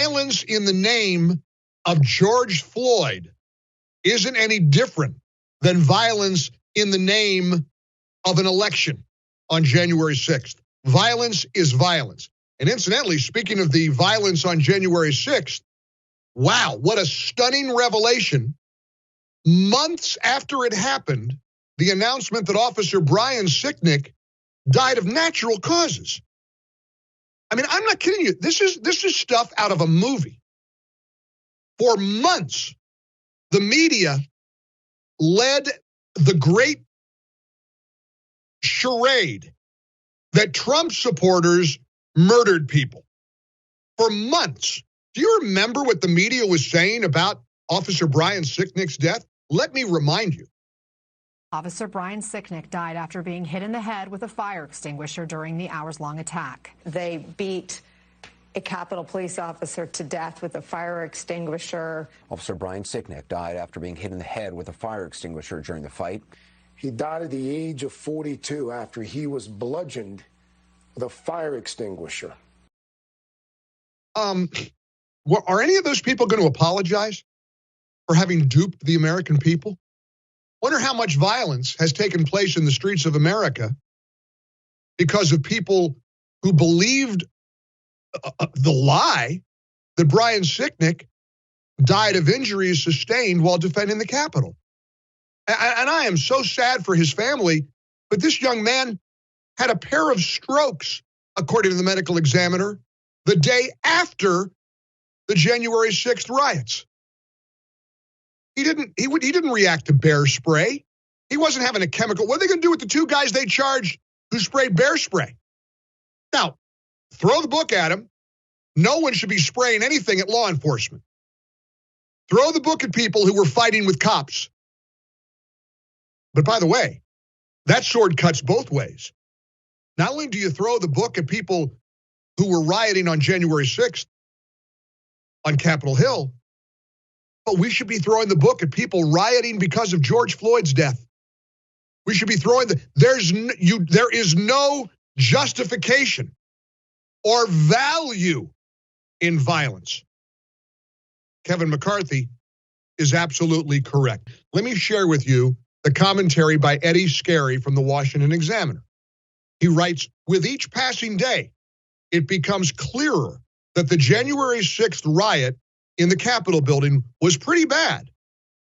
violence in the name of George Floyd isn't any different than violence in the name of an election on January 6th. Violence is violence. And incidentally, speaking of the violence on January 6th, wow, what a stunning revelation. Months after it happened, the announcement that Officer Brian Sicknick died of natural causes. I mean, I'm not kidding you. This is stuff out of a movie. For months, the media led the great charade that Trump supporters murdered people. For months. Do you remember what the media was saying about Officer Brian Sicknick's death? Let me remind you. Officer Brian Sicknick died after being hit in the head with a fire extinguisher during the hours-long attack. They beat a Capitol police officer to death with a fire extinguisher. Officer Brian Sicknick died after being hit in the head with a fire extinguisher during the fight. He died at the age of 42 after he was bludgeoned with a fire extinguisher. Are any of those people going to apologize for having duped the American people? Wonder how much violence has taken place in the streets of America because of people who believed the lie that Brian Sicknick died of injuries sustained while defending the Capitol. And I am so sad for his family, but this young man had a pair of strokes, according to the medical examiner, the day after the January 6th riots. He didn't react to bear spray. He wasn't having a chemical. What are they going to do with the two guys they charged who sprayed bear spray? Now, throw the book at him. No one should be spraying anything at law enforcement. Throw the book at people who were fighting with cops. But by the way, that sword cuts both ways. Not only do you throw the book at people who were rioting on January 6th on Capitol Hill, but we should be throwing the book at people rioting because of George Floyd's death. We should be throwing there is no justification or value in violence. Kevin McCarthy is absolutely correct. Let me share with you the commentary by Eddie Scarry from the Washington Examiner. He writes, with each passing day, it becomes clearer that the January 6th riot in the Capitol building was pretty bad,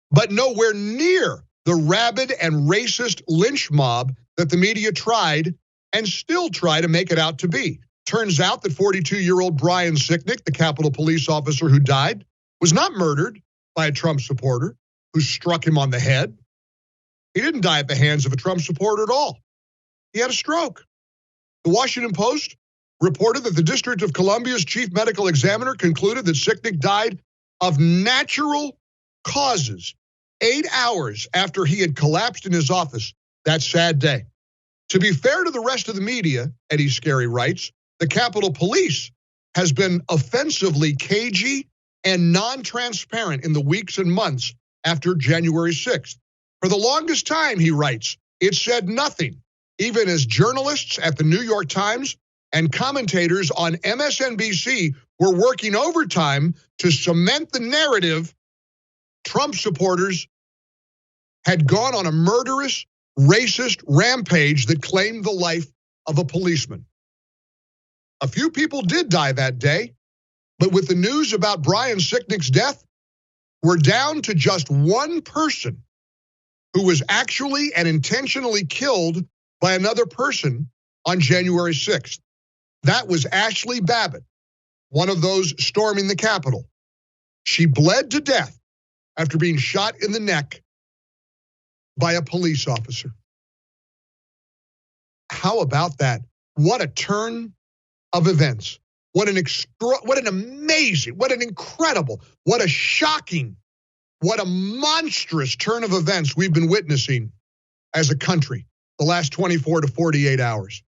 but nowhere near the rabid and racist lynch mob that the media tried and still try to make it out to be. Turns out that 42-year-old Brian Sicknick, the Capitol police officer who died, was not murdered by a Trump supporter who struck him on the head. He didn't die at the hands of a Trump supporter at all. He had a stroke. The Washington Post reported that the District of Columbia's chief medical examiner concluded that Sicknick died of natural causes 8 hours after he had collapsed in his office that sad day. To be fair to the rest of the media, Eddie Scarry writes, the Capitol Police has been offensively cagey and non-transparent in the weeks and months after January 6th. For the longest time, he writes, it said nothing, even as journalists at the New York Times and commentators on MSNBC were working overtime to cement the narrative Trump supporters had gone on a murderous, racist rampage that claimed the life of a policeman. A few people did die that day, but with the news about Brian Sicknick's death, we're down to just one person who was actually and intentionally killed by another person on January 6th. That was Ashley Babbitt, one of those storming the Capitol. She bled to death after being shot in the neck by a police officer. How about that? What a turn of events. What an amazing, what an incredible, what a shocking, what a monstrous turn of events we've been witnessing as a country the last 24 to 48 hours.